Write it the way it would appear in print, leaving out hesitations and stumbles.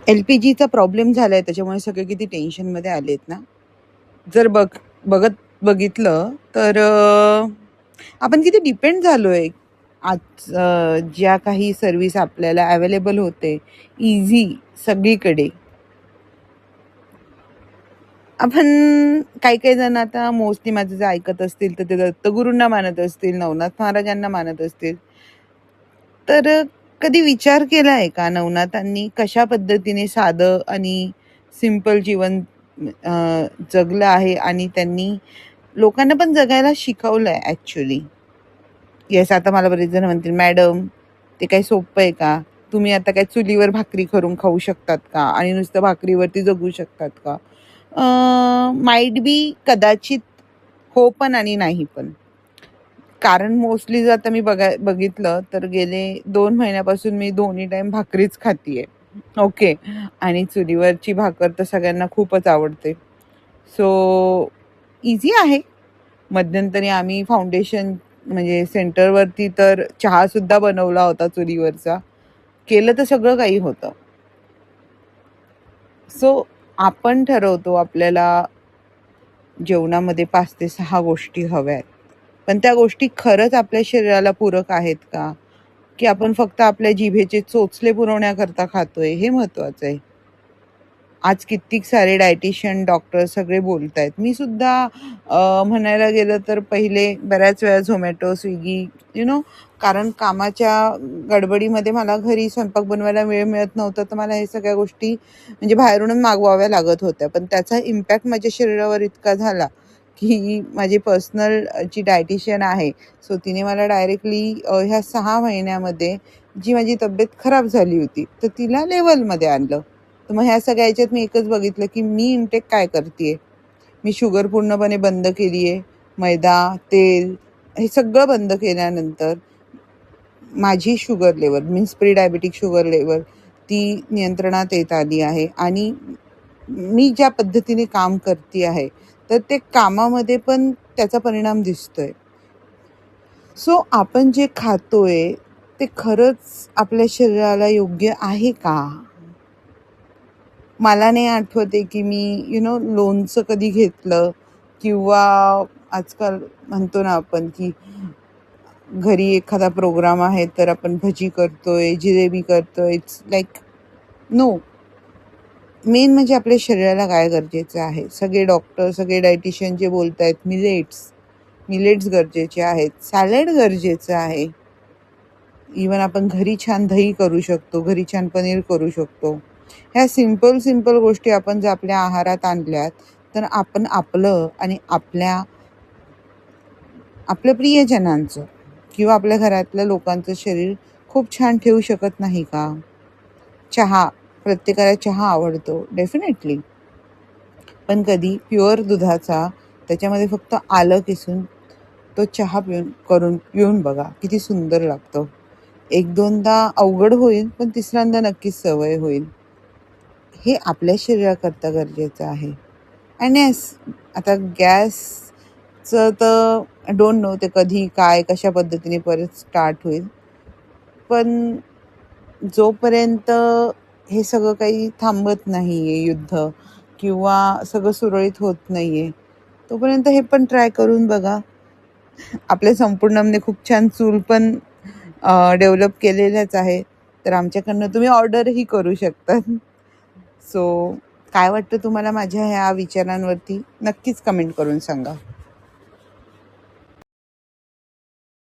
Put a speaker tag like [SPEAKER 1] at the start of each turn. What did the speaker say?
[SPEAKER 1] LPGचा problem झालाय त्याच्यामुळे सगळे किती टेन्शनमध्ये आलेत ना. जर बघितलं तर आपण किती डिपेंड झालोय. आज ज्या काही सर्व्हिस आपल्याला अवेलेबल होते इझी सगळीकडे. आपण काही जण आता मोस्टली माझं जे ऐकत असतील तर ते दत्तगुरूंना मानत असतील, नवनाथ महाराजांना मानत असतील. तर कधी विचार केलाय का नवनाथांनी कशा पद्धतीने साधं आणि सिंपल जीवन जगलं आहे आणि त्यांनी लोकांना पण जगायला शिकवलंय ऍक्च्युली. येस, आता मला बरेच जण म्हणतील मॅडम ते काही सोपं आहे का? तुम्ही आता काय चुलीवर भाकरी करून खाऊ शकतात का आणि नुसतं भाकरीवरती जगू शकतात का? माइट बी, कदाचित हो पण आणि नाही पण. कारण मोस्टली जर आता मी बघितलं तर गेले 2 महिन्यापासून मी दोन्ही टाइम भाकरीच खातीये. ओके. आणि चुलीवरची भाकर तर सगळ्यांना खूपच आवडते. सो इझी आहे. मध्यंतरी आम्ही फाउंडेशन म्हणजे सेंटरवरती तर चहा सुद्धा बनवला होता चुलीवरचा. केलं तर सगळं काही होतं. सो आपण ठरवतो आपल्याला जेवणामध्ये 5 ते 6 गोष्टी हव्यात. पण त्या गोष्टी खरंच आपल्या शरीराला पूरक आहेत का? की आपण फक्त आपल्या जिभेचे चोचले पुरवण्याकरता खातोय, हे महत्वाचं आहे. आज कित्येक सारे डायटिशियन, डॉक्टर सगळे बोलतायत. मी सुद्धा म्हणायला गेलं तर पहिले बऱ्याच वेळा झोमॅटो, स्विगी कारण कामाच्या गडबडीमध्ये मला घरी स्वयंपाक बनवायला वेळ मिळत नव्हता, तर मला हे सगळ्या गोष्टी म्हणजे बाहेरूनच मागवाव्या लागत होत्या. पण त्याचा इम्पॅक्ट माझ्या शरीरावर इतका झाला की माझी पर्सनल जी डायटिशियन आहे, सो तिने मला डायरेक्टली ह्या 6 महिन्यामध्ये जी माझी तब्येत खराब झाली होती, तर तिला लेवलमध्ये आणलं. तर मग ह्या सगळ्या ह्याच्यात मी एकच बघितलं की मी इंटेक काय करतेय. मी शुगर पूर्णपणे बंद केली आहे. मैदा, तेल हे सगळं बंद केल्यानंतर माझी sugar level means pre diabetic sugar level ती नियंत्रणात येत आली आहे. आणि मी ज्या पद्धतीने काम करते आहे तर ते कामामध्ये पण त्याचा परिणाम दिसतोय. सो आपण जे खातोय ते खरंच आपल्या शरीराला योग्य आहे का? मला नाही आठवते की मी लोणचं कधी घेतलं किंवा आजकाल म्हणतो ना आपण की घरी एखादा प्रोग्राम आहे तर आपण भजी करतोय, जिलेबी करतोय. It's like no. मेन म्हणजे आपल्या शरीराला काय गरजेचं आहे. सगळे डॉक्टर, सगळे डायटिशियन जे बोलतायत मिलेट्स गरजेचे आहेत, सॅलड गरजेचं आहे. इवन आपण घरी छान दही करू शकतो, घरी छान पनीर करू शकतो. ह्या सिंपल गोष्टी आपण जर आपल्या आहारात आणल्यात तर आपण आपलं आणि आपल्या प्रियजनांचं किंवा आपल्या घरातल्या लोकांचं शरीर खूप छान ठेवू शकत नाही का? चहा, प्रत्येकाला चहा आवडतो डेफिनेटली. पण कधी प्युअर दुधाचा त्याच्यामध्ये फक्त आलं किसून तो चहा पिऊन बघा, किती सुंदर लागतो. 1-2दा अवघड होईल पण तिसऱ्यांदा नक्कीच सवय होईल. हे आपल्या शरीराकरता गरजेचं आहे. आणि आता गॅसचं तर डोंट नो ते कधी काय कशा पद्धतीने परत स्टार्ट होईल. पण जोपर्यंत हे सगळं काही थांबत नाहीये, युद्ध किंवा सगळं सुरळीत होत नाहीये, तोपर्यंत हे पण ट्राय करून बघा. आपल्या संपूर्णमने खूप छान चूल पण डेव्हलप केलेल्याच आहे, तर आमच्याकडनं तुम्ही ऑर्डरही करू शकता. सो काय वाटतं तुम्हाला माझ्या ह्या विचारांवरती? नक्कीच कमेंट करून सांगा.